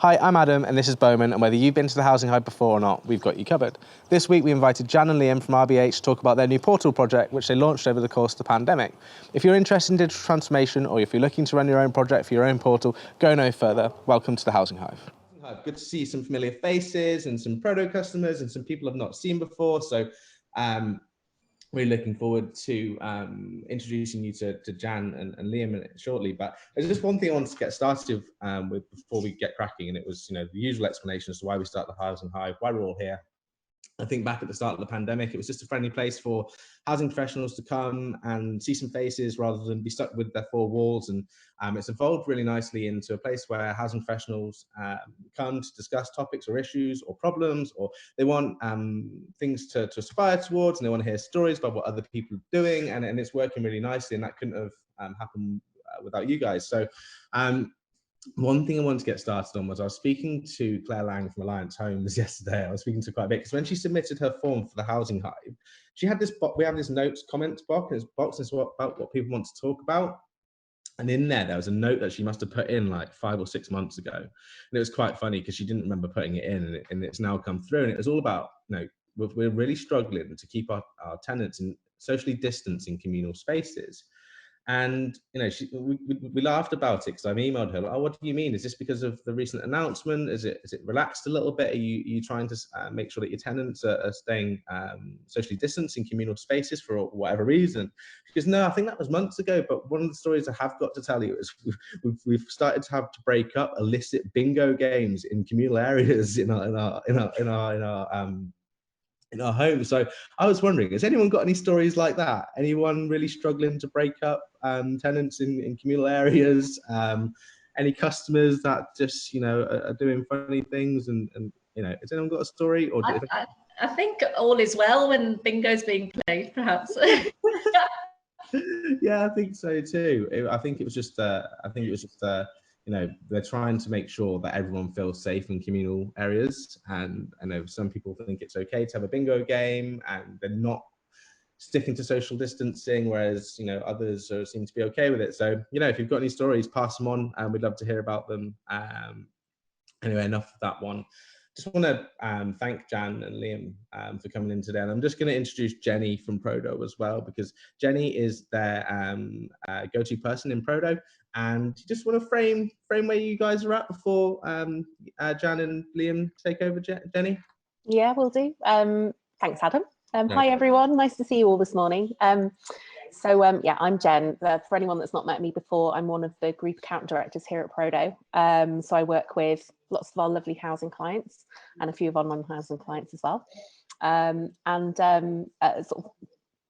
Hi, I'm Adam and this is Bowman, and whether you've been to the Housing Hive before or not, we've got you covered. This week we invited Jan and Liam from RBH to talk about their new portal project, which they launched over the course of the pandemic. If you're interested in digital transformation or if you're looking to run your own project for your own portal, go no further. Welcome to the Housing Hive. Good to see some familiar faces and some Prodo customers and some people I've not seen before. So really looking forward to introducing you to Jan and Liam shortly. But there's just one thing I wanted to get started with before we get cracking, and it was, the usual explanation as to why we start the Housing Hive, why we're all here. I think back at the start of the pandemic, it was just a friendly place for housing professionals to come and see some faces rather than be stuck with their four walls. And it's evolved really nicely into a place where housing professionals come to discuss topics or issues or problems, or they want things to aspire towards, and they want to hear stories about what other people are doing. And it's working really nicely, and that couldn't have happened without you guys. So one thing I wanted to get started on was I was speaking to Claire Lang from Alliance Homes yesterday. I was speaking to quite a bit because when she submitted her form for the Housing Hive, she had this we have this notes comments box about what people want to talk about. And in there was a note that she must have put in like 5 or 6 months ago. And it was quite funny because she didn't remember putting it in, and it's now come through. And it was all about, we're really struggling to keep our tenants in socially distanced in communal spaces. And we laughed about it because I've emailed her, oh, what do you mean? Is this because of the recent announcement? Is it relaxed a little bit? Are you trying to make sure that your tenants are staying socially distanced in communal spaces for whatever reason? She goes, no, I think that was months ago. But one of the stories I have got to tell you is we've started to have to break up illicit bingo games in communal areas in our home. So I was wondering, has anyone got any stories like that? Anyone really struggling to break up tenants in communal areas? Any customers that just are doing funny things? And has anyone got a story? Or I think all is well when bingo's being played, perhaps. Yeah, I think so too. I think it was just they're trying to make sure that everyone feels safe in communal areas. And I know some people think it's okay to have a bingo game and they're not sticking to social distancing, whereas others seem to be okay with it. So if you've got any stories, pass them on, and we'd love to hear about them. Anyway, enough of that one. Just want to thank Jan and Liam for coming in today. And I'm just going to introduce Jenny from Prodo as well, because Jenny is their go-to person in Prodo. And just want to frame where you guys are at before Jan and Liam take over. Jenny? Yeah, will do. Thanks, Adam. Hi, everyone. Nice to see you all this morning. Yeah, I'm Jen. For anyone that's not met me before, I'm one of the group account directors here at Prodo. So I work with lots of our lovely housing clients and a few of our non-housing clients as well. Sort of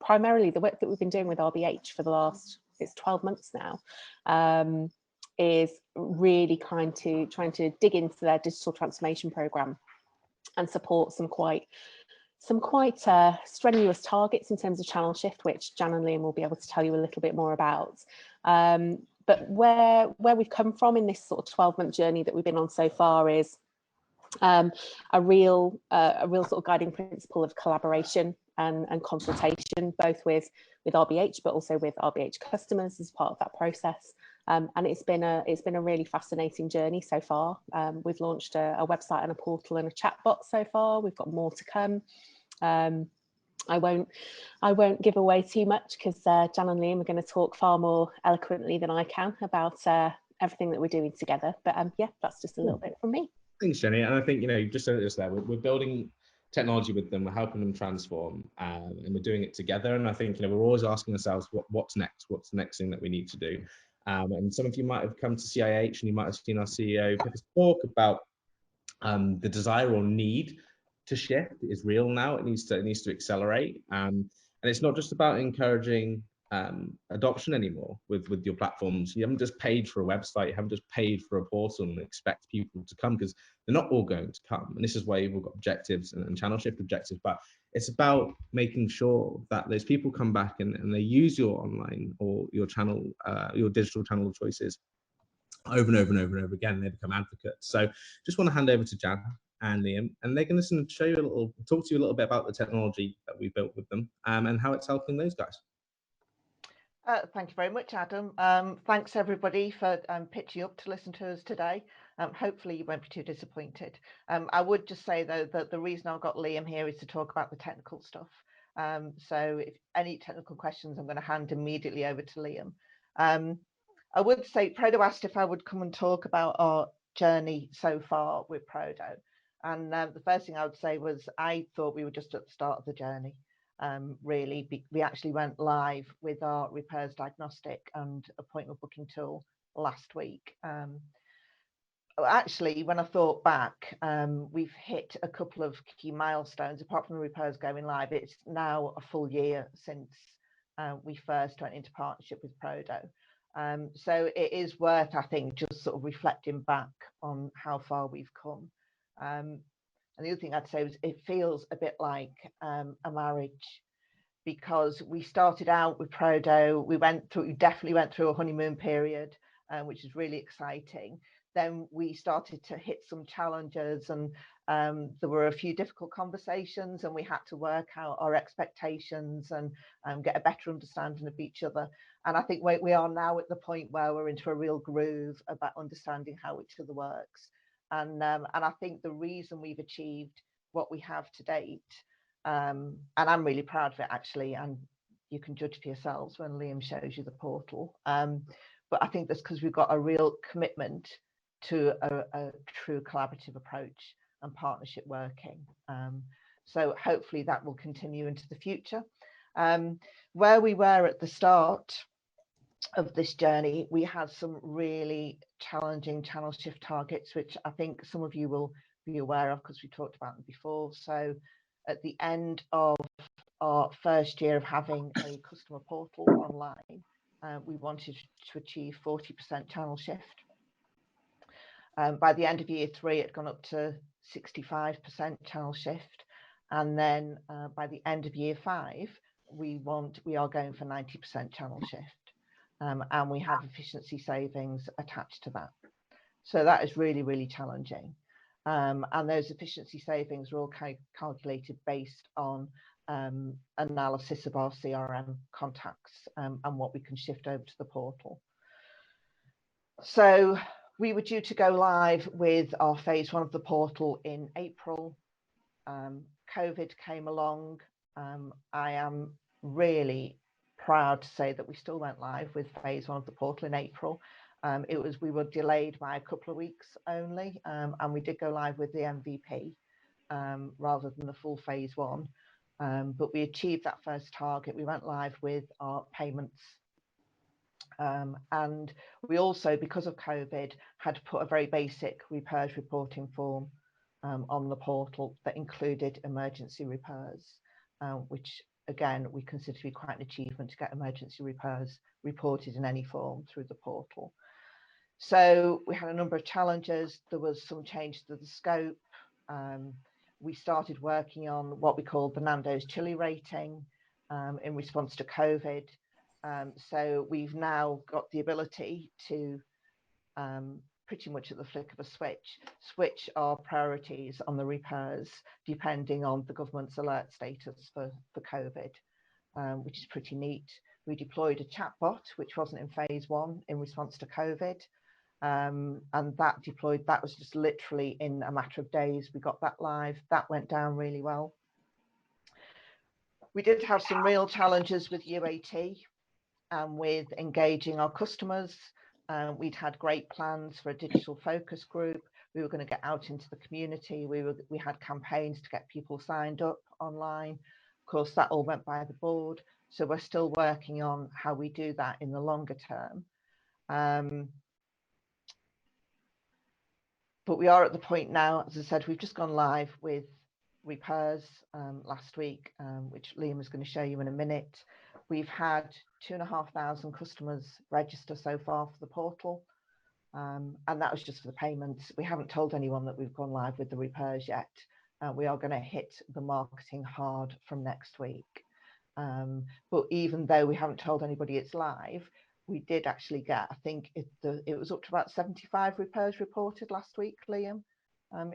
primarily the work that we've been doing with RBH for the last, it's 12 months now, is really trying to dig into their digital transformation program and support some quite strenuous targets in terms of channel shift, which Jan and Liam will be able to tell you a little bit more about. But where we've come from in this sort of 12-month journey that we've been on so far is a real sort of guiding principle of collaboration and consultation, both with RBH, but also with RBH customers as part of that process. And it's been a really fascinating journey so far. We've launched a website and a portal and a chatbot so far. We've got more to come. I won't give away too much because Jan and Liam are going to talk far more eloquently than I can about everything that we're doing together. But yeah, that's just a little bit from me. Thanks, Jenny. And I think just so this there, we're building technology with them, we're helping them transform, and we're doing it together. And I think we're always asking ourselves, what's next? What's the next thing that we need to do? And some of you might have come to CIH and you might have seen our CEO talk about the desire or need to shift is real now. It needs to accelerate, and it's not just about encouraging adoption anymore with your platforms. You haven't just paid for a website, you haven't just paid for a portal and expect people to come, because they're not all going to come. And this is why you've all got objectives and channel shift objectives, but it's about making sure that those people come back and they use your online or your channel, your digital channel choices over and over and over and over again, and they become advocates. So just want to hand over to Jan and Liam, and they can talk to you a little bit about the technology that we built with them and how it's helping those guys. Thank you very much, Adam. Thanks everybody for pitching up to listen to us today. Hopefully you won't be too disappointed. I would just say though that the reason I've got Liam here is to talk about the technical stuff. So if any technical questions, I'm going to hand immediately over to Liam. I would say Prodo asked if I would come and talk about our journey so far with Prodo. And the first thing I would say was I thought we were just at the start of the journey. Really, we actually went live with our repairs diagnostic and appointment booking tool last week. Actually, when I thought back, we've hit a couple of key milestones. Apart from the repairs going live, it's now a full year since we first went into partnership with Prodo. So it is worth, I think, just sort of reflecting back on how far we've come. And the other thing I'd say was it feels a bit like a marriage, because we started out with Prodo, we definitely went through a honeymoon period, which is really exciting. Then we started to hit some challenges, and there were a few difficult conversations, and we had to work out our expectations and get a better understanding of each other. And I think we are now at the point where we're into a real groove about understanding how each other works. And I think the reason we've achieved what we have to date, and I'm really proud of it actually, and you can judge for yourselves when Liam shows you the portal. But I think that's because we've got a real commitment to a true collaborative approach and partnership working. So hopefully that will continue into the future. Where we were at the start of this journey, we had some really challenging channel shift targets, which I think some of you will be aware of because we talked about them before. So at the end of our first year of having a customer portal online, we wanted to achieve 40% channel shift. By the end of year 3, it had gone up to 65% channel shift. And then by the end of year 5, we are going for 90% channel shift. And we have efficiency savings attached to that. So that is really, really challenging. And those efficiency savings are all calculated based on analysis of our CRM contacts and what we can shift over to the portal. So we were due to go live with our phase 1 of the portal in April. COVID came along. I am really proud to say that we still went live with phase 1 of the portal in April. We were delayed by a couple of weeks only, and we did go live with the MVP rather than the full phase 1. But we achieved that first target. We went live with our payments. And we also, because of COVID, had to put a very basic repairs reporting form on the portal that included emergency repairs, which again, we consider to be quite an achievement to get emergency repairs reported in any form through the portal. So we had a number of challenges. There was some change to the scope. We started working on what we call the Nando's chili rating in response to COVID. So we've now got the ability to pretty much at the flick of a switch our priorities on the repairs depending on the government's alert status for COVID, which is pretty neat. We deployed a chatbot, which wasn't in phase 1 in response to COVID. And that was just literally in a matter of days. We got that live. That went down really well. We did have some real challenges with UAT and with engaging our customers. We'd had great plans for a digital focus group. We were going to get out into the community. We had campaigns to get people signed up online. Of course, that all went by the board. So we're still working on how we do that in the longer term. But we are at the point now, as I said, we've just gone live with repairs last week, which Liam is going to show you in a minute. We've had 2,500 customers register so far for the portal, and that was just for the payments. We haven't told anyone that we've gone live with the repairs yet. We are going to hit the marketing hard from next week. But even though we haven't told anybody it's live, we did actually get, I think it was up to about 75 repairs reported last week, Liam,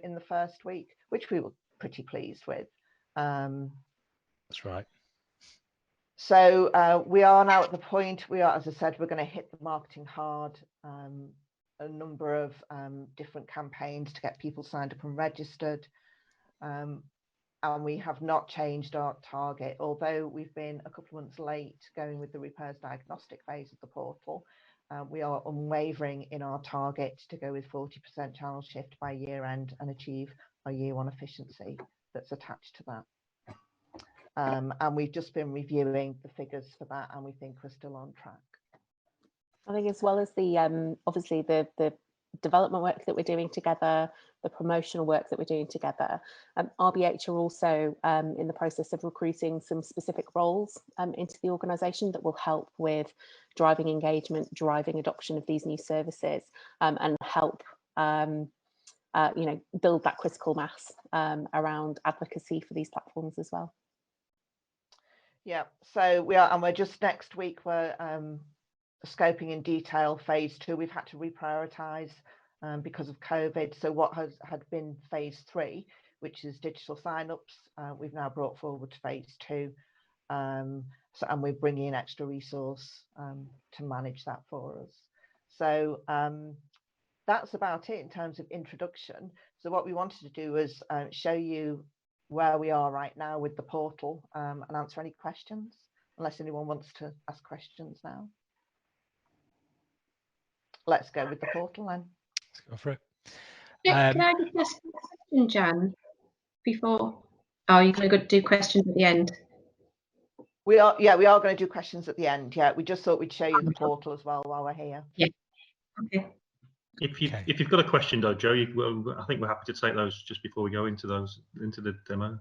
in the first week, which we were pretty pleased with. That's right. So we are now at the point as I said, we're going to hit the marketing hard a number of different campaigns to get people signed up and registered. And we have not changed our target, although we've been a couple of months late going with the repairs diagnostic phase of the portal. We are unwavering in our target to go with 40% channel shift by year end and achieve our year one efficiency that's attached to that. And we've just been reviewing the figures for that, and we think we're still on track. I think, as well as the obviously the development work that we're doing together, the promotional work that we're doing together, RBH are also in the process of recruiting some specific roles into the organisation that will help with driving engagement, driving adoption of these new services, and help you know, build that critical mass around advocacy for these platforms as well. Yeah, so we are, and we're just next week, we're scoping in detail phase 2. We've had to reprioritise because of COVID. So what had been phase 3, which is digital sign-ups, we've now brought forward to phase 2. And we're bringing in extra resource to manage that for us. So that's about it in terms of introduction. So what we wanted to do was show you where we are right now with the portal, and answer any questions, unless anyone wants to ask questions now. Let's go with the portal then. Let's go for it. Can I just ask a question, Jan, before? Oh, you're going to do questions at the end? We are going to do questions at the end. Yeah, we just thought we'd show you the portal as well while we're here. Yeah. Okay. If you've got a question though, Joe, I think we're happy to take those just before we go into the demo.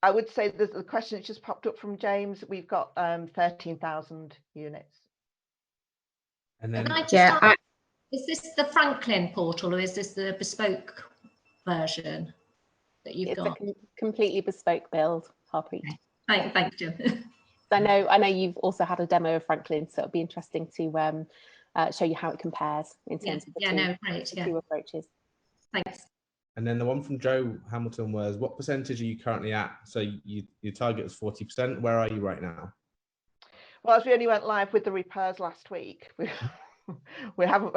I would say the question that just popped up from James. We've got 13,000 units. And then, Can I just ask, is this the Franklin portal or is this the bespoke version that you've got? It's a completely bespoke build, Harpreet. Thank you. I know you've also had a demo of Franklin, so it'll be interesting to show you how it compares in terms of the two approaches. Thanks. And then the one from Joe Hamilton was, what percentage are you currently at? So your target was 40%. Where are you right now? Well, as we only went live with the repairs last week, we haven't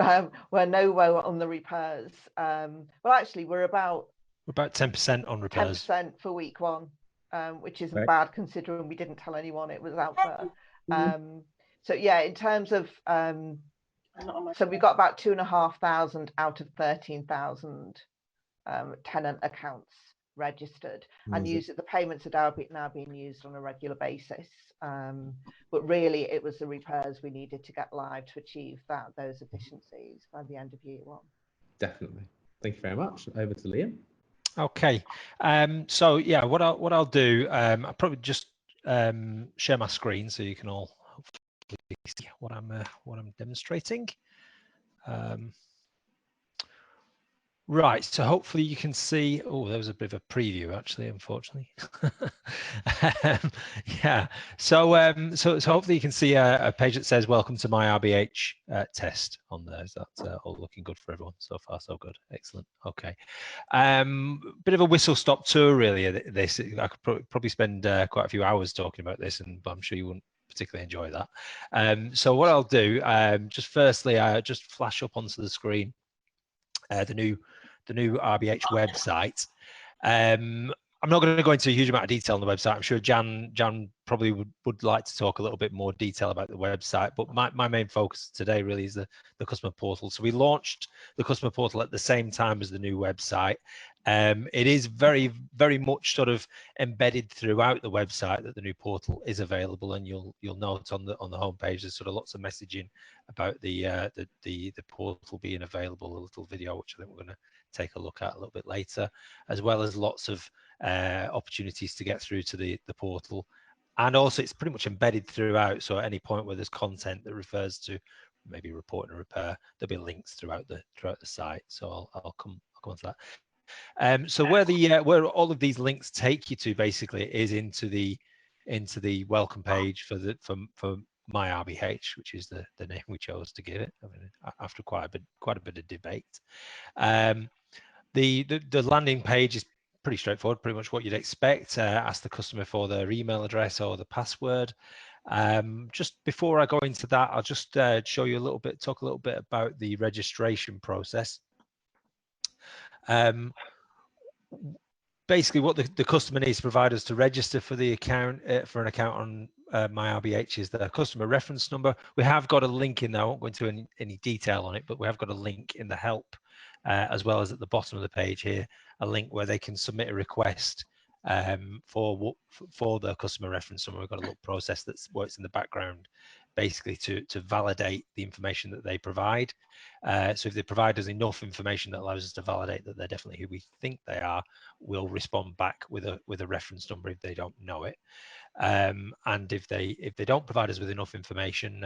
we're nowhere on the repairs. Well, actually, we're about 10% on repairs. 10% for week 1, which isn't bad considering we didn't tell anyone it was out there. So yeah, in terms of so we've got about 2,500 out of 13,000 tenant accounts registered, and the payments are now being used on a regular basis. But really, it was the repairs we needed to get live to achieve those efficiencies by the end of year 1. Definitely. Thank you very much. Over to Liam. Okay. So yeah, what I'll do, I'll probably just share my screen so you can all hopefully see what I'm demonstrating. Right, so hopefully you can see. Oh, there was a bit of a preview actually, unfortunately. Yeah, so hopefully you can see a page that says "Welcome to my RBH test" on there. Is that all looking good for everyone? So far, so good. Excellent. Okay. Bit of a whistle-stop tour, really. This I could probably spend quite a few hours talking about this, but I'm sure you wouldn't particularly enjoy that. So what I'll do, just firstly, just flash up onto the screen the new RBH website. I'm not going to go into a huge amount of detail on the website. I'm sure Jan probably would like to talk a little bit more detail about the website, but my main focus today really is the customer portal. So we launched the customer portal at the same time as the new website. It is very, very much sort of embedded throughout the website that the new portal is available, and you'll note on the homepage there's sort of lots of messaging about the portal being available, a little video which I think we're going to take a look at a little bit later, as well as lots of opportunities to get through to the portal. And also it's pretty much embedded throughout, so at any point where there's content that refers to maybe reporting a repair, there'll be links throughout the site. So I'll come on to that. So where all of these links take you to basically is into the welcome page for my RBH, which is the name we chose to give it. I mean, after quite a bit of debate. The landing page is pretty straightforward, pretty much what you'd expect. Ask the customer for their email address or the password. Just before I go into that, I'll just show you a little bit, talk a little bit about the registration process. Basically, what the customer needs to provide us to register for the account, for an account on My RBH, is the customer reference number. We have got a link in there. I won't go into any detail on it, but we have got a link in the help, as well as at the bottom of the page here, a link where they can submit a request for the customer reference number. We've got a little process that works in the background, basically to validate the information that they provide. So if they provide us enough information that allows us to validate that they're definitely who we think they are, we'll respond back with a reference number if they don't know it. And if they don't provide us with enough information,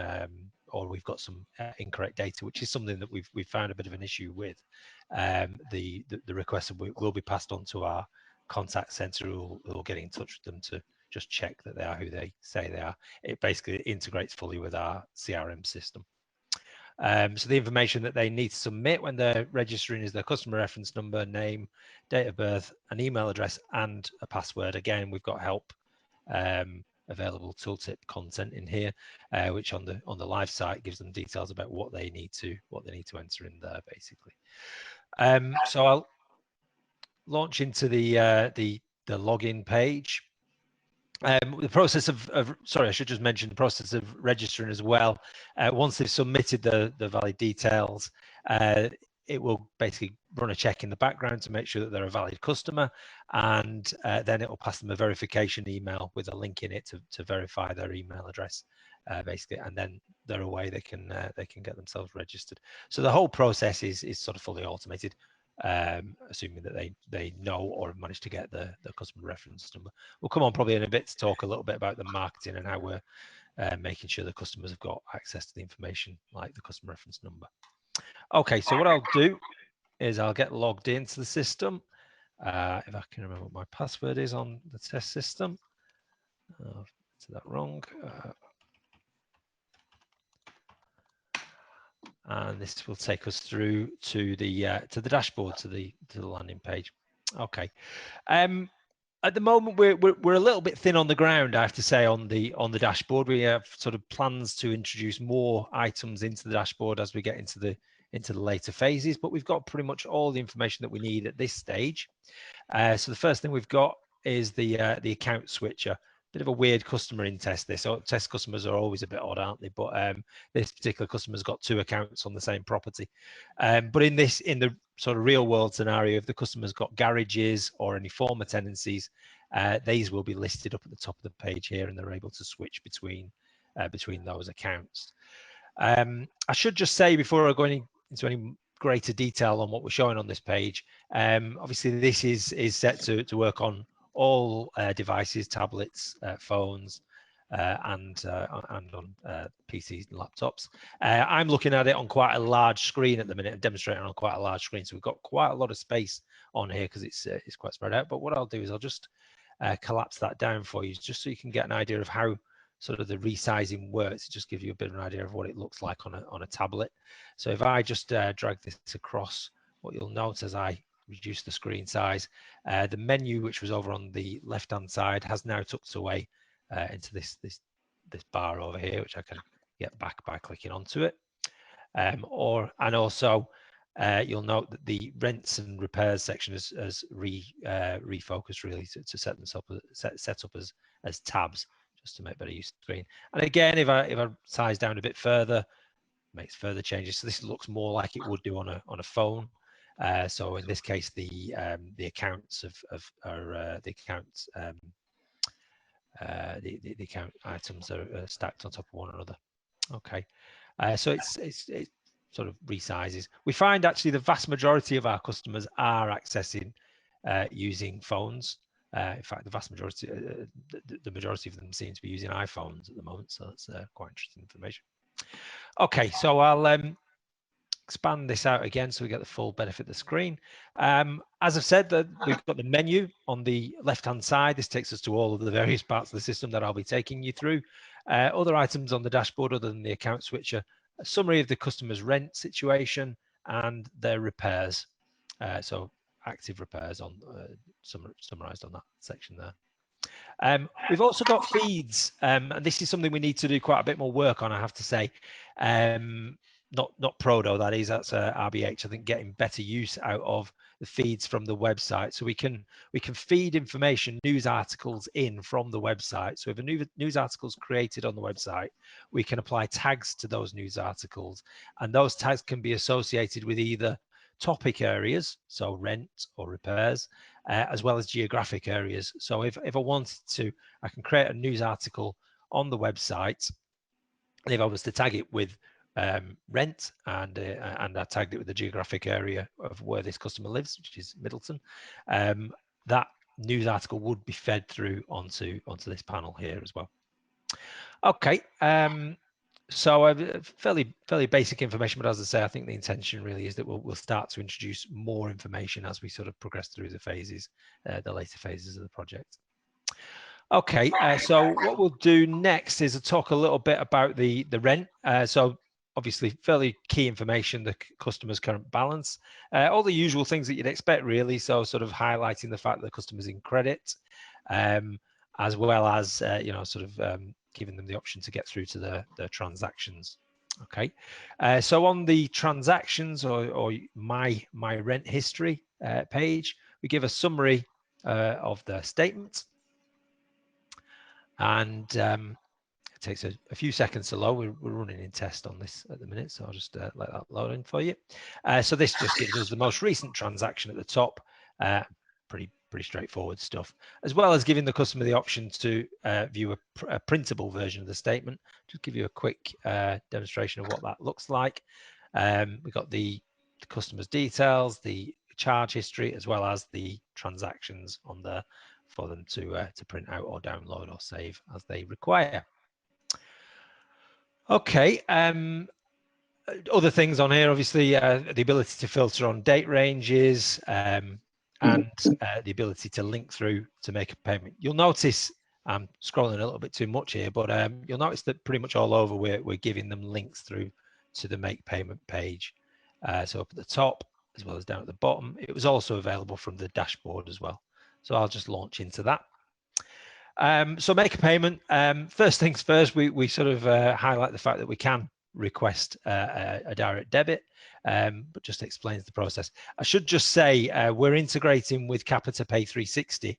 or we've got some incorrect data, which is something that we've found a bit of an issue with, the request will be passed on to our contact center, who will get in touch with them to just check that they are who they say they are. It basically integrates fully with our CRM system. So the information that they need to submit when they're registering is their customer reference number, name, date of birth, an email address, and a password. Again, we've got help available tooltip content in here, which on the live site gives them details about what they need to enter in there, basically. So I'll launch into the login page. The process of sorry, I should just mention the process of registering as well. Once they've submitted the valid details, it will basically run a check in the background to make sure that they're a valid customer, and then it will pass them a verification email with a link in it to verify their email address, basically, and then they're away. They can get themselves registered. So the whole process is sort of fully automated, assuming that they know or have managed to get the customer reference number. We'll come on probably in a bit to talk a little bit about the marketing and how we're making sure the customers have got access to the information like the customer reference number. Okay, so what I'll do is I'll get logged into the system. If I can remember what my password is on the test system. I've said that wrong. And this will take us through to the dashboard, to the landing page. Okay. At the moment, we're a little bit thin on the ground, I have to say, on the dashboard. We have sort of plans to introduce more items into the dashboard as we get into the later phases, but we've got pretty much all the information that we need at this stage. So the first thing we've got is the account switcher. Bit of a weird customer in test. This test customers are always a bit odd, aren't they? But this particular customer's got 2 accounts on the same property. But in the sort of real world scenario, if the customer's got garages or any former tenancies, these will be listed up at the top of the page here, and they're able to switch between those accounts. I should just say, before I go into any greater detail on what we're showing on this page, obviously this is set to work on all devices, tablets, phones, and on PCs and laptops. I'm looking at it on quite a large screen at the minute, and demonstrating on quite a large screen, so we've got quite a lot of space on here because it's quite spread out. But what I'll do is I'll just collapse that down for you, just so you can get an idea of how sort of the resizing works. It just gives you a bit of an idea of what it looks like on a tablet. So if I just drag this across, what you'll note as I reduce the screen size, the menu, which was over on the left hand side, has now tucked away into this bar over here, which I can get back by clicking onto it. And also you'll note that the rents and repairs section has refocused really to set up as tabs, just to make better use of the screen. And again, if I size down a bit further, makes further changes. So this looks more like it would do on a phone. So in this case, the accounts the account items are stacked on top of one another. Okay, so it's sort of resizes. We find actually the vast majority of our customers are accessing using phones. In fact, the vast majority, the majority of them seem to be using iPhones at the moment. So that's quite interesting information. Okay, so I'll expand this out again so we get the full benefit of the screen. As I've said, we've got the menu on the left-hand side. This takes us to all of the various parts of the system that I'll be taking you through. Other items on the dashboard other than the account switcher, a summary of the customer's rent situation and their repairs. So active repairs on summarized on that section there. We've also got feeds, and this is something we need to do quite a bit more work on, I have to say. Not Prodo, that is, that's RBH. I think getting better use out of the feeds from the website, so we can feed information, news articles in from the website. So if a new news article is created on the website, we can apply tags to those news articles, and those tags can be associated with either topic areas, so rent or repairs, as well as geographic areas. So if I wanted to, I can create a news article on the website, and if I was to tag it with rent, and I tagged it with the geographic area of where this customer lives, which is Middleton, that news article would be fed through onto this panel here as well. Okay, so fairly basic information, but as I say, I think the intention really is that we'll start to introduce more information as we sort of progress through the phases, the later phases of the project. Okay, so what we'll do next is to talk a little bit about the rent. So obviously fairly key information, the customer's current balance, all the usual things that you'd expect really. So sort of highlighting the fact that the customer's in credit, as well as you know, sort of giving them the option to get through to the transactions. Okay, so on the transactions or my rent history page, we give a summary of the statement. And it takes a few seconds to load. We're running in test on this at the minute, so I'll just let that load in for you. So this just gives us the most recent transaction at the top. Pretty straightforward stuff, as well as giving the customer the option to view a printable version of the statement. Just give you a quick demonstration of what that looks like. We've got the customer's details, the charge history, as well as the transactions on there for them to print out or download or save as they require. Okay, other things on here, obviously the ability to filter on date ranges, and the ability to link through to make a payment. You'll notice I'm scrolling a little bit too much here, but you'll notice that pretty much all over we're giving them links through to the make payment page. So up at the top as well as down at the bottom. It was also available from the dashboard as well. So I'll just launch into that. So make a payment. First things first, we sort of highlight the fact that we can request a direct debit, but just explains the process. I should just say we're integrating with Capita Pay 360,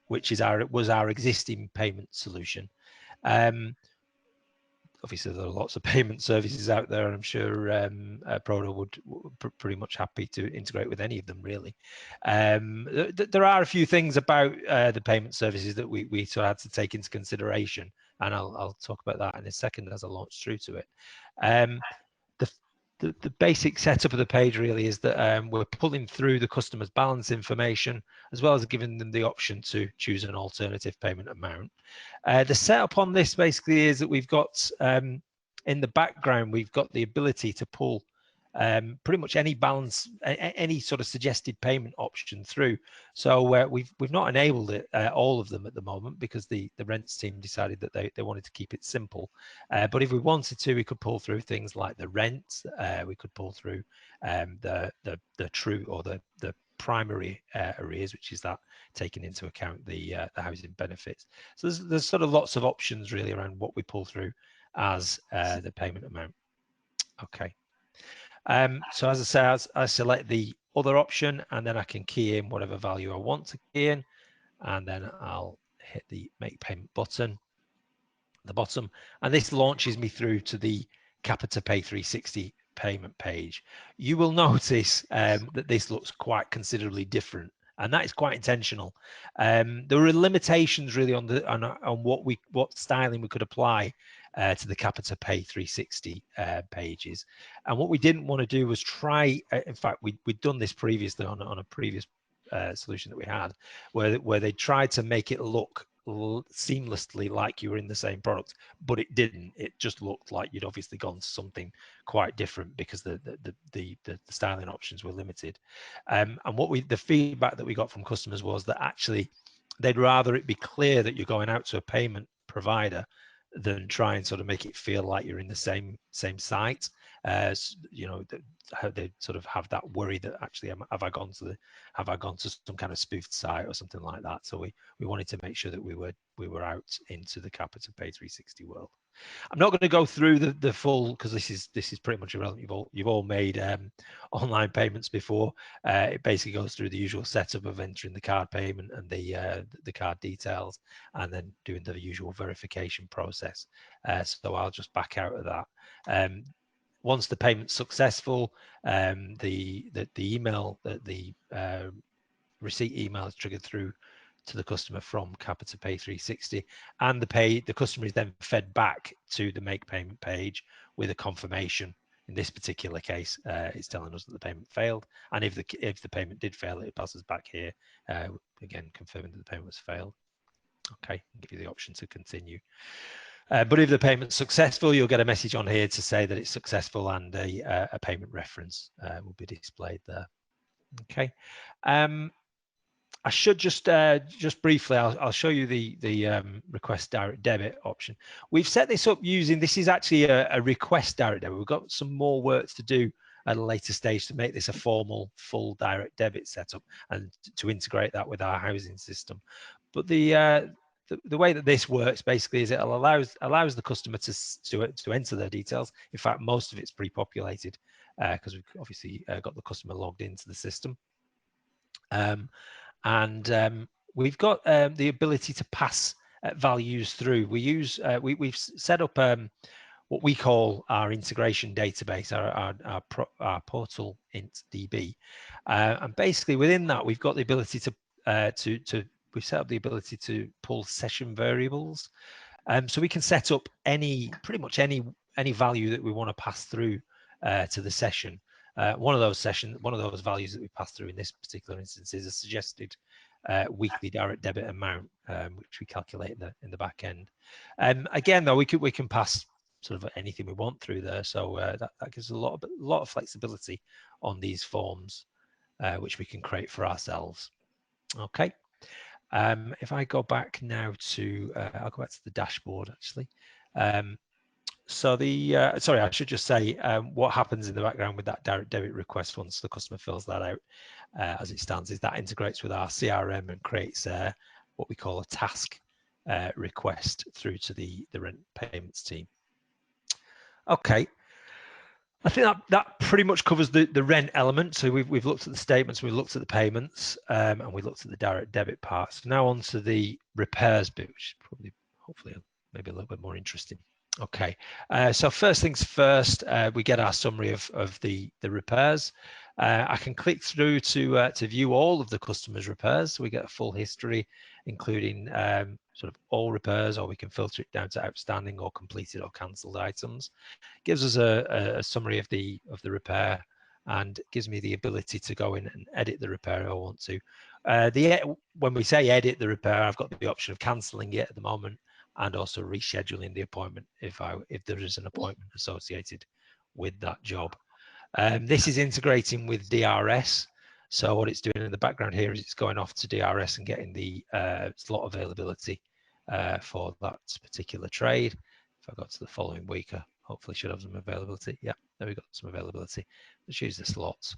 which is was our existing payment solution. Obviously, there are lots of payment services out there, and I'm sure Prodo would pretty much happy to integrate with any of them, really. There are a few things about the payment services that we sort of had to take into consideration, and I'll talk about that in a second as I launch through to it. The basic setup of the page really is that we're pulling through the customer's balance information, as well as giving them the option to choose an alternative payment amount. The setup on this basically is that we've got, in the background, we've got the ability to pull pretty much any balance, any sort of suggested payment option through. So we've not enabled it, all of them at the moment, because the rents team decided that they wanted to keep it simple. But if we wanted to, we could pull through things like the rent. We could pull through the true or the primary arrears, which is that taking into account the housing benefits. So there's sort of lots of options really around what we pull through as the payment amount. Okay. So as I say, I select the other option, and then I can key in whatever value I want to key in, and then I'll hit the make payment button at the bottom, and this launches me through to the Capita Pay 360 payment page. You will notice that this looks quite considerably different, and that is quite intentional. There were limitations really on what styling we could apply to the Capita Pay 360 pages, and what we didn't want to do was try. In fact, we'd done this previously on a previous solution that we had, where they tried to make it look seamlessly like you were in the same product, but it didn't. It just looked like you'd obviously gone to something quite different because the styling options were limited. And the feedback that we got from customers was that actually they'd rather it be clear that you're going out to a payment provider than try and sort of make it feel like you're in the same site. You know, they sort of have that worry that actually have I gone to some kind of spoofed site or something like that. So we wanted to make sure that we were out into the Capita Pay 360 world. I'm not going to go through the full, because this is pretty much irrelevant. You've all made online payments before. It basically goes through the usual setup of entering the card payment and the card details, and then doing the usual verification process. So I'll just back out of that. Once the payment's successful, the email, the receipt email is triggered through to the customer from Capita Pay 360, and the customer is then fed back to the make payment page with a confirmation. In this particular case, it's telling us that the payment failed, and if the payment did fail, it passes back here again confirming that the payment was failed. Okay, I'll give you the option to continue. But if the payment's successful, you'll get a message on here to say that it's successful, and a payment reference will be displayed there. Okay. I should just briefly, I'll show you the request direct debit option. We've set this up using, this is actually a request direct debit. We've got some more work to do at a later stage to make this a formal full direct debit setup and to integrate that with our housing system. But the way that this works basically is it allows the customer to enter their details. In fact, most of it's pre-populated because we've obviously got the customer logged into the system. We've got the ability to pass values through. We've set up what we call our integration database, our portal int DB, and basically within that we've got the ability we've set up the ability to pull session variables, so we can set up pretty much any value that we want to pass through to the session. One of those values that we pass through in this particular instance is a suggested weekly direct debit amount, which we calculate in the back end. Again, though, we can pass sort of anything we want through there, so that gives a lot of flexibility on these forms, which we can create for ourselves. Okay. If I go back now to, I'll go back to the dashboard actually. So sorry, I should just say what happens in the background with that direct debit request once the customer fills that out as it stands is that integrates with our CRM and creates what we call a task request through to the rent payments team. Okay. I think that pretty much covers the rent element. So we've looked at the statements, we've looked at the payments, and we looked at the direct debit parts. Now on to the repairs bit, which is probably, hopefully, maybe a little bit more interesting. Okay, so first things first, we get our summary of the repairs. I can click through to view all of the customer's repairs. So we get a full history, including sort of all repairs, or we can filter it down to outstanding or completed or cancelled items. Gives us a summary of the repair and gives me the ability to go in and edit the repair if I want to. When we say edit the repair, I've got the option of cancelling it at the moment and also rescheduling the appointment if there is an appointment associated with that job. This is integrating with DRS. So what it's doing in the background here is it's going off to DRS and getting the slot availability for that particular trade. If I go to the following week, I hopefully should have some availability. Yeah, there we got some availability. Let's use the slots.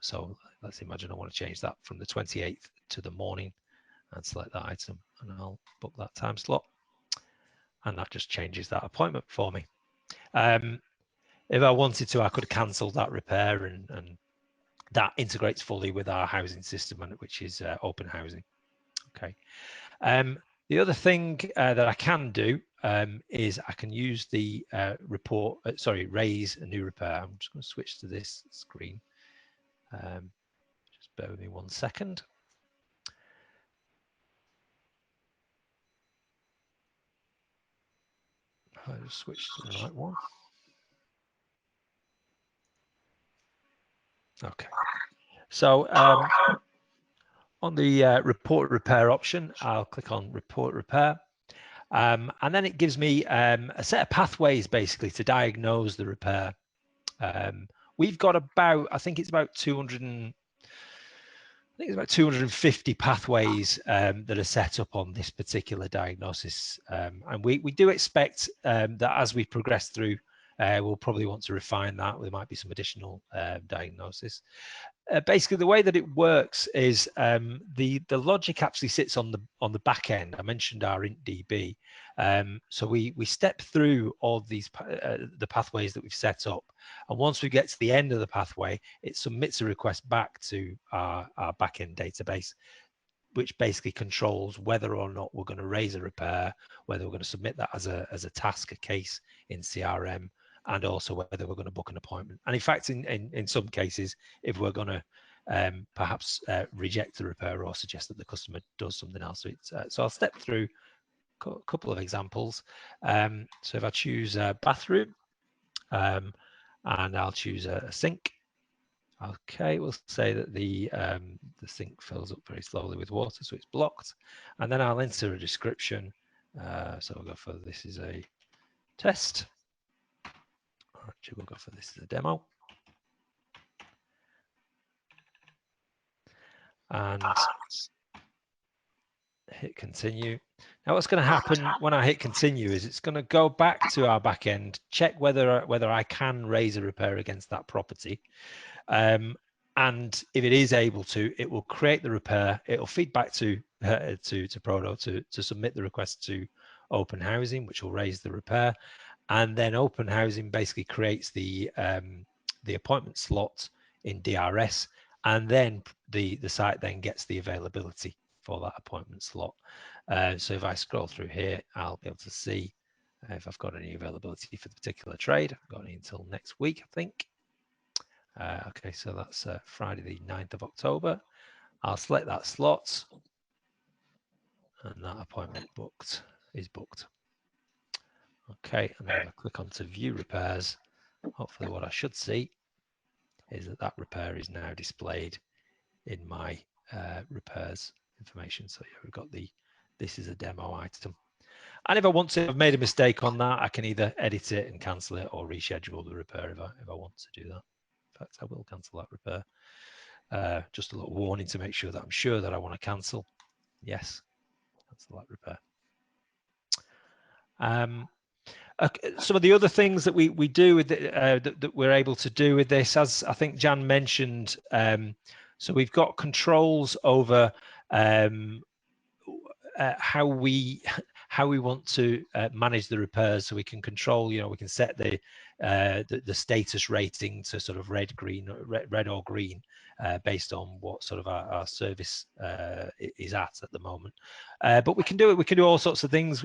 So let's imagine I want to change that from the 28th to the morning and select that item, and I'll book that time slot. And that just changes that appointment for me. If I wanted to, I could cancel that repair, and that integrates fully with our housing system, which is open housing. Okay. The other thing that I can do is I can use the raise a new repair. I'm just going to switch to this screen. Just bear with me 1 second. I'll just switch to the right one. Okay. So on the report repair option, I'll click on report repair. And then it gives me a set of pathways basically to diagnose the repair. We've got about, I think it's about 250 pathways that are set up on this particular diagnosis. And we do expect that as we progress through we'll probably want to refine that. There might be some additional diagnosis. Basically, the way that it works is the logic actually sits on the back end. I mentioned our IntDB, so we step through all these the pathways that we've set up, and once we get to the end of the pathway, it submits a request back to our back end database, which basically controls whether or not we're going to raise a repair, whether we're going to submit that as a task, a case in CRM, and also whether we're going to book an appointment. And in fact, in some cases, if we're going to perhaps reject the repair or suggest that the customer does something else. So I'll step through a couple of examples. So if I choose a bathroom, and I'll choose a sink. Okay, we'll say that the sink fills up very slowly with water, so it's blocked. And then I'll enter a description. So we'll go for this is a test. Actually, we'll go for this is a demo. And hit continue. Now what's going to happen when I hit continue is it's going to go back to our back end, check whether I can raise a repair against that property. And if it is able to, it will create the repair. It'll feed back to Prodo to submit the request to Open Housing, which will raise the repair. And then Open Housing basically creates the appointment slot in DRS, and then the site then gets the availability for that appointment slot. So if I scroll through here, I'll be able to see if I've got any availability for the particular trade. I've got any until next week, I think. Okay, so that's Friday the 9th of October. I'll select that slot, and that appointment is booked. Okay, and then if I click onto view repairs, hopefully what I should see is that repair is now displayed in my repairs information. So yeah, we've got this is a demo item. And if I want to, I've made a mistake on that, I can either edit it and cancel it or reschedule the repair if I want to do that. In fact, I will cancel that repair. Just a little warning to make sure that I'm sure that I want to cancel. Yes, cancel that repair. Some of the other things that we do with that we're able to do with this, as I think Jan mentioned, so we've got controls over how we want to manage the repairs. So we can control, we can set the status rating to sort of red or green, based on what sort of our service is at the moment. But we can do all sorts of things.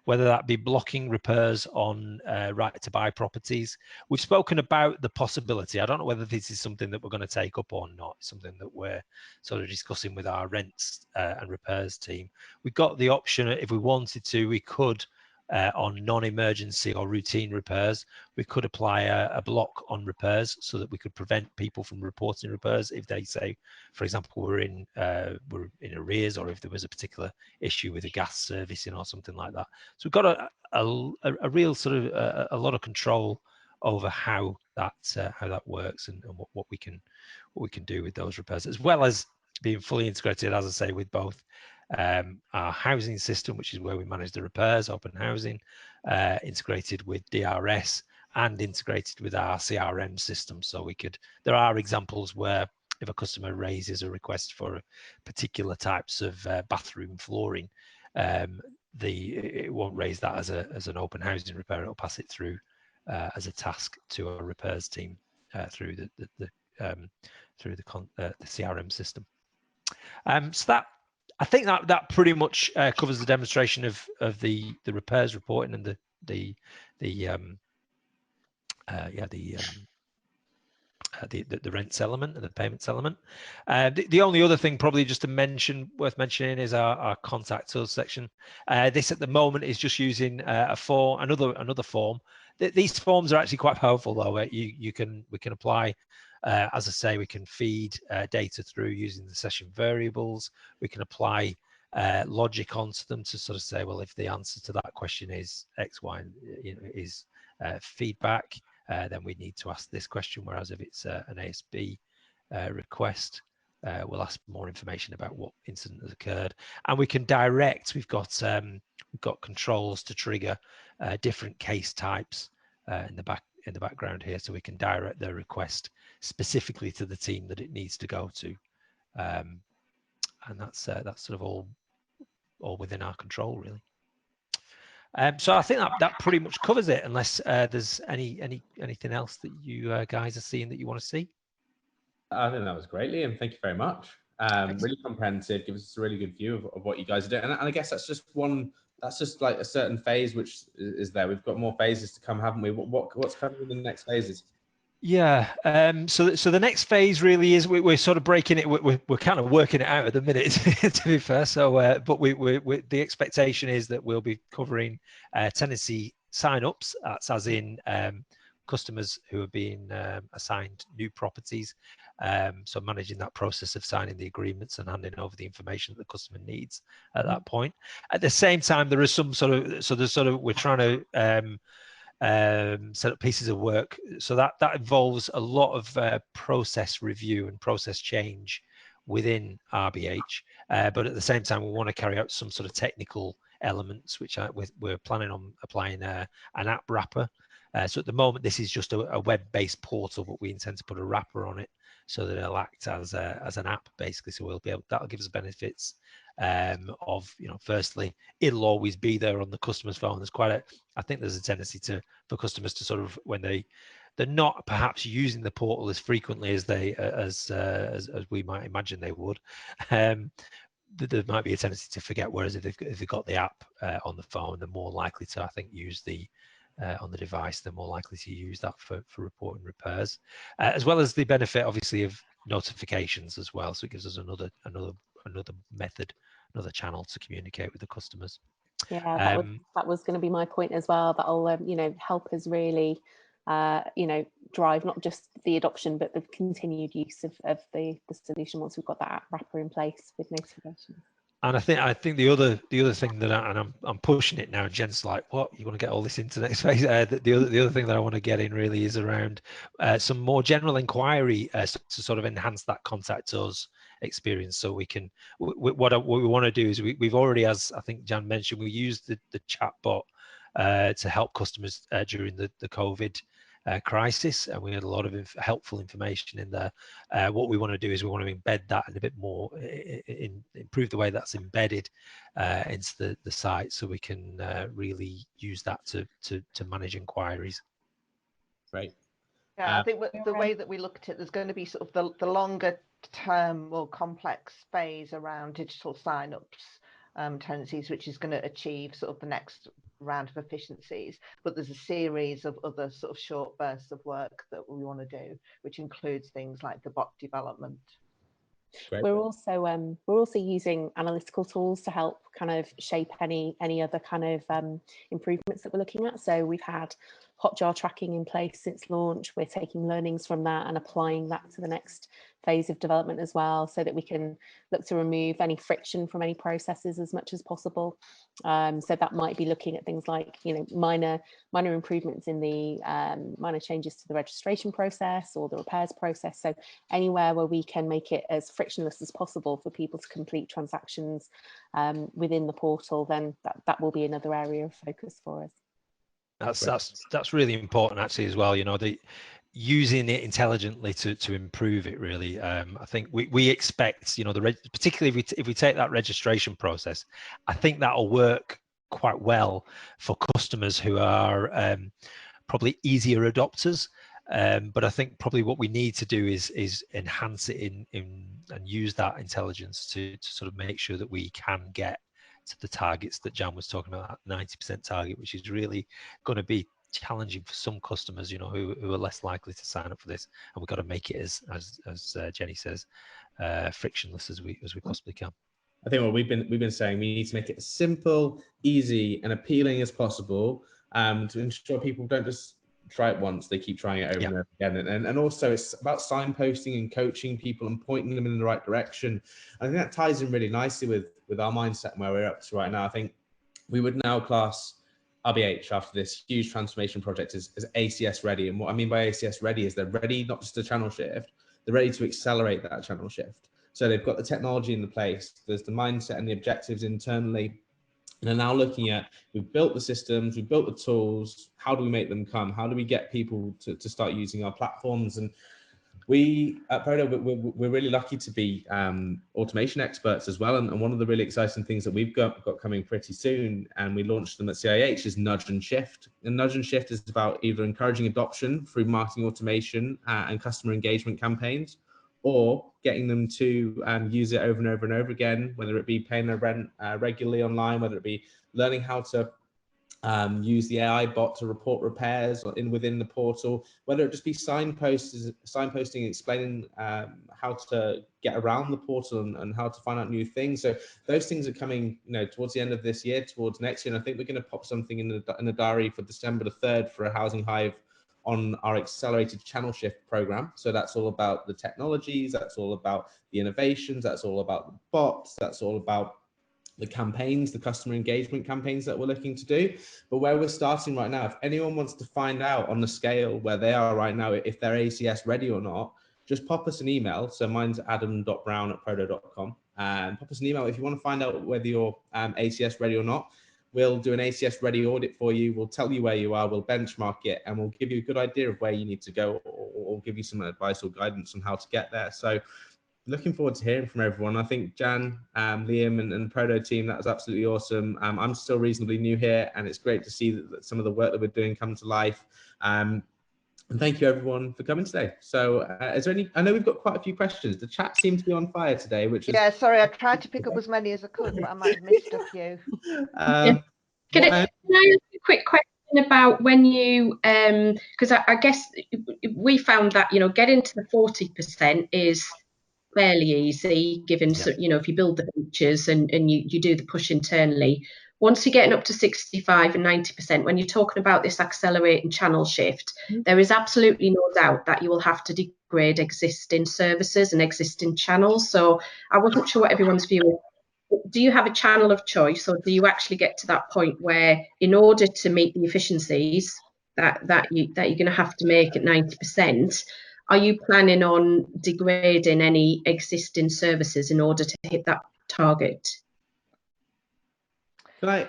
Whether that be blocking repairs on right to buy properties. We've spoken about the possibility. I don't know whether this is something that we're going to take up or not. It's something that we're sort of discussing with our rents and repairs team. We've got the option, if we wanted to, we could, on non-emergency or routine repairs, we could apply a block on repairs so that we could prevent people from reporting repairs if they say, for example, we're in arrears, or if there was a particular issue with a gas servicing or something like that. So we've got a real sort of a lot of control over how that works and what we can do with those repairs, as well as being fully integrated, as I say, with both our housing system, which is where we manage the repairs, Open Housing, integrated with DRS and integrated with our CRM system. So there are examples where if a customer raises a request for particular types of bathroom flooring, it won't raise that as an Open Housing repair. It'll pass it through as a task to our repairs team through the CRM system. So that, I think that pretty much covers the demonstration of the repairs reporting and the rents element and the payments element. The only other thing probably just to worth mentioning is our contact us section. This at the moment is just using a form, another form. These forms are actually quite powerful though. We can apply. As I say, we can feed data through using the session variables. We can apply logic onto them to sort of say, well, if the answer to that question is X, Y, is feedback, then we need to ask this question. Whereas if it's an ASB request, we'll ask more information about what incident has occurred, and we can direct. We've got controls to trigger different case types in the background here, so we can direct their request specifically to the team that it needs to go to, and that's sort of all within our control, really. So I think that pretty much covers it, unless there's anything else that you guys are seeing that you want to see. I think that was great, Liam. Thank you very much. Really comprehensive, gives us a really good view of what you guys are doing. And I guess that's just like a certain phase which is there. We've got more phases to come, haven't we? What's coming in the next phases? Yeah. So the next phase really is we're sort of breaking it. We're kind of working it out at the minute, to be fair. So, but the expectation is that we'll be covering tenancy sign-ups. That's as in customers who are being assigned new properties. So managing that process of signing the agreements and handing over the information that the customer needs at that point. At the same time, there is some we're trying to set up pieces of work, so that involves a lot of process review and process change within RBH, but at the same time we want to carry out some sort of technical elements which we're planning on applying an app wrapper. So at the moment this is just a web-based portal, but we intend to put a wrapper on it so that it'll act as an app basically. So we'll be able, that'll give us benefits of, firstly, it'll always be there on the customer's phone. I think there's a tendency for customers to sort of, when they're not perhaps using the portal as frequently as as we might imagine they would, there might be a tendency to forget. Whereas if they've got the app on the phone, they're more likely to, I think, use on the device. They're more likely to use that for reporting repairs, as well as the benefit, obviously, of notifications as well. So it gives us another method, another channel to communicate with the customers. Yeah, that was going to be my point as well. That'll help us really drive not just the adoption but the continued use of the solution once we've got that app wrapper in place with notifications. And I think the other thing that I'm pushing it now, Jen's like, what, you want to get all this into the next phase? The other thing that I want to get in really is around some more general inquiry to sort of enhance that contact us experience. So we can, what we want to do is we've already, as I think Jan mentioned, we used the chat bot to help customers during the COVID crisis, and we had a lot of helpful information in there. What we want to do is we want to embed that in a bit more, improve the way that's embedded into the site, so we can really use that to manage inquiries. Right. Yeah, I think the way that we look at it, there's going to be sort of the longer term, more complex phase around digital sign-ups tenancies, which is going to achieve sort of the next round of efficiencies. But there's a series of other sort of short bursts of work that we want to do, which includes things like the bot development. Great. We're also using analytical tools to help kind of shape any other kind of improvements that we're looking at. So we've had Hotjar tracking in place since launch. We're taking learnings from that and applying that to the next phase of development as well, so that we can look to remove any friction from any processes as much as possible. So that might be looking at things like, minor improvements in the minor changes to the registration process or the repairs process. So anywhere where we can make it as frictionless as possible for people to complete transactions within the portal, then that will be another area of focus for us. That's really important actually as well. The using it intelligently to improve it really. I think we expect, particularly if we take that registration process, I think that'll work quite well for customers who are probably easier adopters. But I think probably what we need to do is enhance it in and use that intelligence to sort of make sure that we can get to the targets that Jan was talking about, that 90% target, which is really going to be challenging for some customers, who are less likely to sign up for this. And we've got to make it as Jenny says, frictionless as we possibly can. I think what we've been saying, we need to make it as simple, easy, and appealing as possible, to ensure people don't just try it once; they keep trying it over and over again. And also, it's about signposting and coaching people and pointing them in the right direction. I think that ties in really nicely with our mindset and where we're up to right now. I think we would now class RBH after this huge transformation project as ACS ready. And what I mean by ACS ready is they're ready not just to channel shift, they're ready to accelerate that channel shift. So they've got the technology in the place, there's the mindset and the objectives internally, and are now looking at, we've built the systems, we've built the tools, how do we make them come? How do we get people to start using our platforms? And we at Prodo, we're really lucky to be automation experts as well. And one of the really exciting things that we've got coming pretty soon, and we launched them at CIH, is Nudge and Shift. And Nudge and Shift is about either encouraging adoption through marketing automation and customer engagement campaigns, or getting them to use it over and over and over again, whether it be paying their rent regularly online, whether it be learning how to use the AI bot to report repairs within the portal, whether it just be signposting, explaining how to get around the portal and how to find out new things. So those things are coming, towards the end of this year, towards next year. And I think we're going to pop something in the diary for December the 3rd for a Housing Hive on our accelerated channel shift program. So that's all about the technologies, that's all about the innovations, that's all about the bots, that's all about the campaigns, the customer engagement campaigns that we're looking to do. But where we're starting right now, if anyone wants to find out on the scale where they are right now, if they're ACS ready or not, just pop us an email. So mine's adam.brown@prodo.com, and pop us an email if you want to find out whether you're ACS ready or not. We'll do an ACS ready audit for you. We'll tell you where you are, we'll benchmark it, and we'll give you a good idea of where you need to go, or give you some advice or guidance on how to get there. So looking forward to hearing from everyone. I think Jan, Liam and the Prodo team, that was absolutely awesome. I'm still reasonably new here, and it's great to see that some of the work that we're doing come to life. And thank you everyone for coming today. So is there any, I know we've got quite a few questions. The chat seemed to be on fire today, which is... Yeah, sorry, I tried to pick up as many as I could, but I might have missed a few. Can I ask a quick question about when you, because I guess we found that, getting to the 40% is fairly easy, given, if you build the features and you do the push internally. Once you're getting up to 65 and 90%, when you're talking about this accelerate and channel shift, there is absolutely no doubt that you will have to degrade existing services and existing channels. So I wasn't sure what everyone's view is. Do you have a channel of choice, or do you actually get to that point where, in order to meet the efficiencies that you're going to have to make at 90%, are you planning on degrading any existing services in order to hit that target? Can I...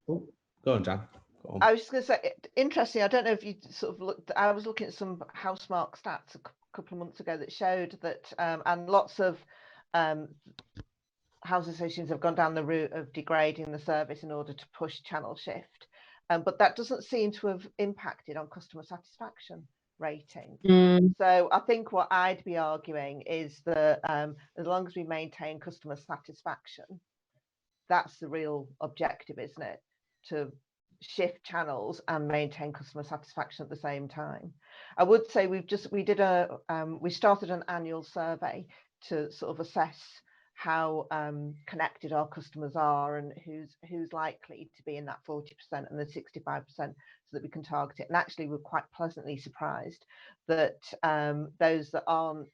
Oh, go on, Jan. Go on. I was just going to say, interesting, I don't know if you sort of looked, I was looking at some Housemarque stats a couple of months ago that showed that, and lots of housing associations have gone down the route of degrading the service in order to push channel shift. But that doesn't seem to have impacted on customer satisfaction rating. So I think what I'd be arguing is that as long as we maintain customer satisfaction, that's the real objective, isn't it? To shift channels and maintain customer satisfaction at the same time. I would say we started an annual survey to sort of assess how connected our customers are and who's likely to be in that 40% and the 65%, so that we can target it. And actually we're quite pleasantly surprised that those that aren't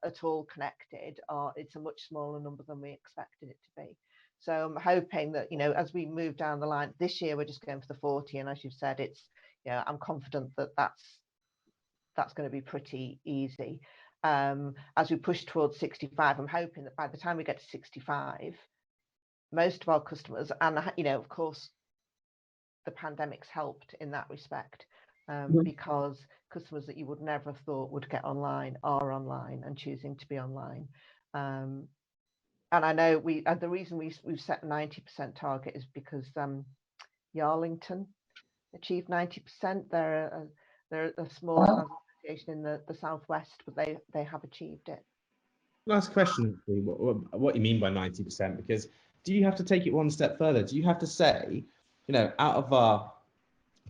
at all connected it's a much smaller number than we expected it to be. So I'm hoping that, as we move down the line, this year we're just going for the 40, and as you've said, it's, I'm confident that that's going to be pretty easy. As we push towards 65, I'm hoping that by the time we get to 65, most of our customers, and of course, the pandemic's helped in that respect, because customers that you would never have thought would get online are online and choosing to be online. And I know the reason we've set a 90% target is because Yarlington achieved 90%. They're a small association in the southwest, but they have achieved it. Last question, what you mean by 90%? Because do you have to take it one step further? Do you have to say, out of our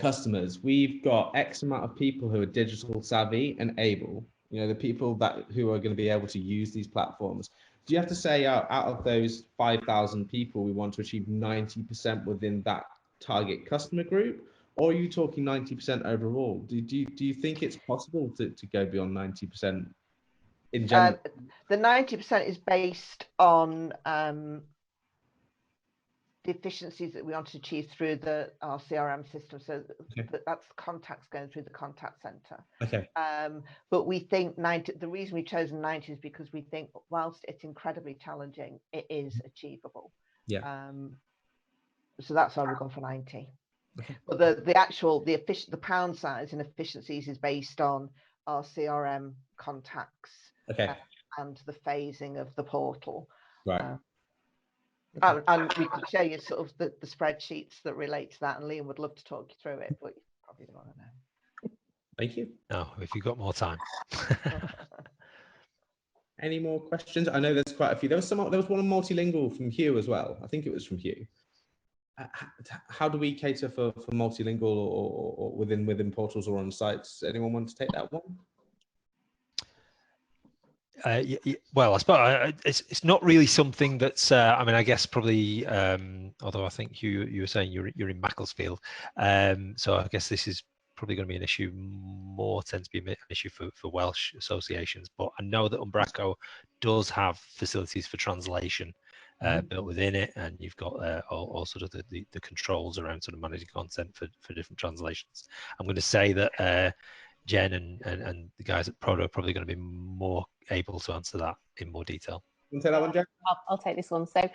customers, we've got X amount of people who are digital savvy and able, the people who are going to be able to use these platforms? Do you have to say out of those 5,000 people, we want to achieve 90% within that target customer group? Or are you talking 90% overall? Do you think it's possible to go beyond 90% in general? The 90% is based on the efficiencies that we want to achieve through our CRM system. So that's contacts going through the contact center. Okay. But we think 90, the reason we've chosen 90 is because we think whilst it's incredibly challenging, it is achievable. Yeah. So that's why we've gone for 90. Okay. But the pound size and efficiencies is based on our CRM contacts, Okay. And the phasing of the portal. Right. And we could show you sort of the spreadsheets that relate to that, and Liam would love to talk you through it, but you probably don't want to know. Thank you. No, if you've got more time. Any more questions? I know there's quite a few. There was one on multilingual from Hugh as well. I think it was from Hugh. How do we cater for multilingual or within portals or on sites? Anyone want to take that one? Well, I suppose it's not really something that's. I mean, I guess probably. Although I think you were saying you're in Macclesfield, so I guess this is probably going to be an issue. More tends to be an issue for Welsh associations. But I know that Umbraco does have facilities for translation built within it, and you've got all sort of the controls around sort of managing content for different translations. I'm going to say that. Jen and the guys at Prodo are probably going to be more able to answer that in more detail. You want to take that one, Jen? I'll take this one. So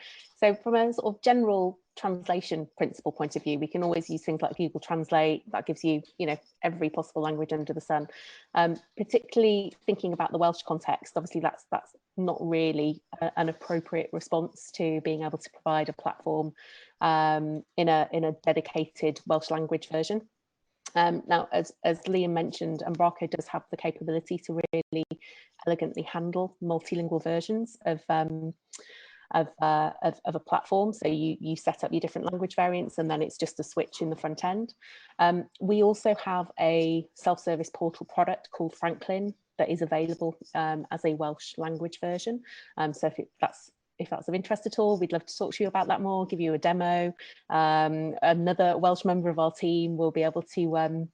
from a sort of general translation principle point of view, we can always use things like Google Translate. That gives you, every possible language under the sun. Particularly thinking about the Welsh context, obviously that's not really an appropriate response to being able to provide a platform in a dedicated Welsh language version. Now, as Liam mentioned, Umbraco does have the capability to really elegantly handle multilingual versions of a platform. So you set up your different language variants, and then it's just a switch in the front end. We also have a self-service portal product called Franklin that is available as a Welsh language version. So if that's of interest at all, we'd love to talk to you about that more, give you a demo. Another Welsh member of our team will be able to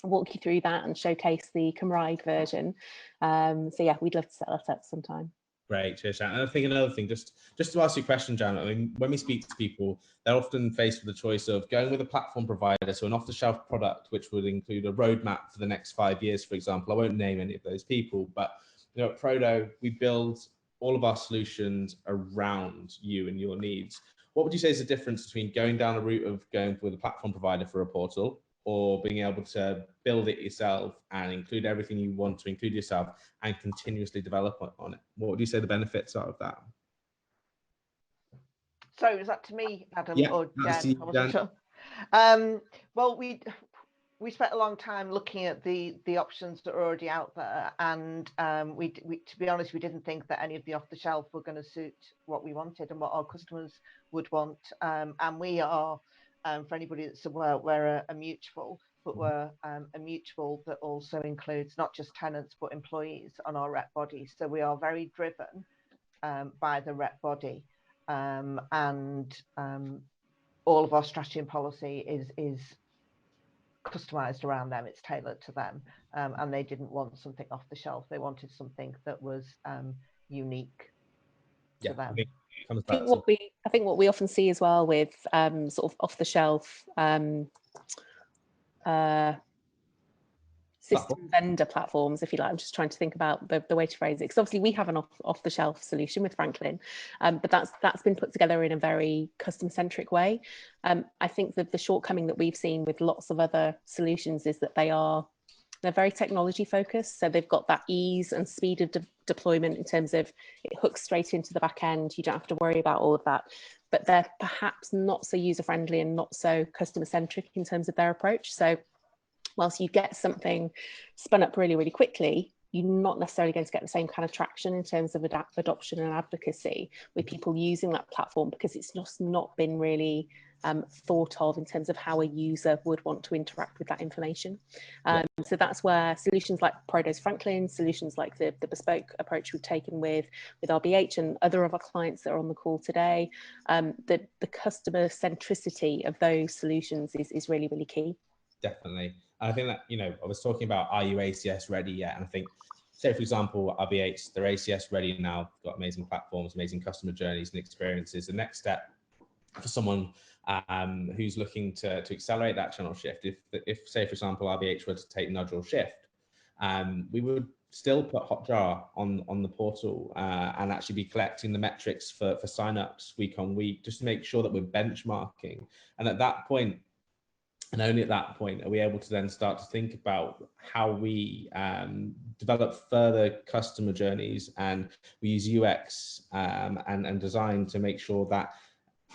walk you through that and showcase the Cymraeg version. So yeah, we'd love to set that up sometime. Great, cheers, Jan. And I think another thing, just to ask you a question, Jan, I mean, when we speak to people, they're often faced with the choice of going with a platform provider, so an off-the-shelf product, which would include a roadmap for the next 5 years, for example. I won't name any of those people, but at Prodo, we build all of our solutions around you and your needs. What would you say is the difference between going down a route of going with a platform provider for a portal, or being able to build it yourself and include everything you want to include yourself and continuously develop on it? What would you say the benefits are of that? So is that to me, Adam, or Jen? I wasn't sure. Well, we spent a long time looking at the options that are already out there, and we to be honest, we didn't think that any of the off the shelf were going to suit what we wanted and what our customers would want. And we are, for anybody that's aware, we're a mutual, but we're a mutual that also includes not just tenants but employees on our rep body. So we are very driven by the rep body, and all of our strategy and policy is customized around them. It's tailored to them, and they didn't want something off the shelf. They wanted something that was unique to them. I think what we often see as well with sort of off the shelf system vendor platforms, if you like. I'm just trying to think about the way to phrase it, because obviously we have an off-the-shelf solution with Franklin, but that's been put together in a very custom-centric way. I think that the shortcoming that we've seen with lots of other solutions is that they're very technology focused, so they've got that ease and speed of deployment in terms of it hooks straight into the back end. You don't have to worry about all of that, but they're perhaps not so user-friendly and not so customer-centric in terms of their approach. So whilst you get something spun up really, really quickly, you're not necessarily going to get the same kind of traction in terms of adoption and advocacy with people using that platform, because it's just not been really thought of in terms of how a user would want to interact with that information. So that's where solutions like Prodo's Franklin, solutions like the bespoke approach we've taken with RBH and other of our clients that are on the call today, the customer centricity of those solutions is really, really key. Definitely. And I think that, I was talking about, are you ACS ready yet? And I think, say, for example, RBH, they're ACS ready now, got amazing platforms, amazing customer journeys and experiences. The next step for someone who's looking to accelerate that channel shift, if say, for example, RBH were to take Nudge or Shift, we would still put Hotjar on the portal and actually be collecting the metrics for signups week on week, just to make sure that we're benchmarking. And at that point, and only at that point, are we able to then start to think about how we develop further customer journeys, and we use UX and design to make sure that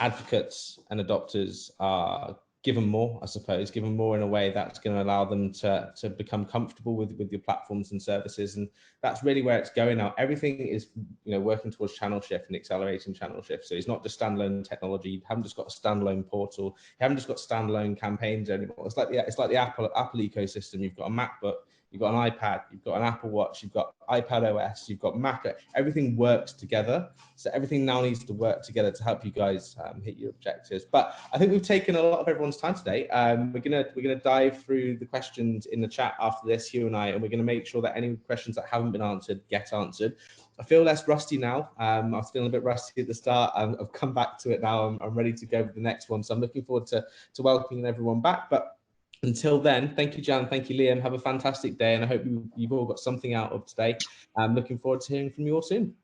advocates and adopters are given more, I suppose, given more in a way that's going to allow them to become comfortable with your platforms and services. And that's really where it's going now. Everything is, you know, working towards channel shift and accelerating channel shift. So it's not just standalone technology. You haven't just got a standalone portal. You haven't just got standalone campaigns anymore. It's like the Apple ecosystem. You've got a MacBook, you've got an iPad, you've got an Apple Watch, you've got iPad OS, you've got Mac. Everything works together. So everything now needs to work together to help you guys hit your objectives. But I think we've taken a lot of everyone's time today. We're gonna dive through the questions in the chat after this, Hugh and I, and we're gonna make sure that any questions that haven't been answered get answered. I feel less rusty now. I was feeling a bit rusty at the start. I've come back to it now. I'm ready to go with the next one. So I'm looking forward to welcoming everyone back. But until then, thank you, Jan. Thank you, Liam. Have a fantastic day, and I hope you've all got something out of today. I'm looking forward to hearing from you all soon.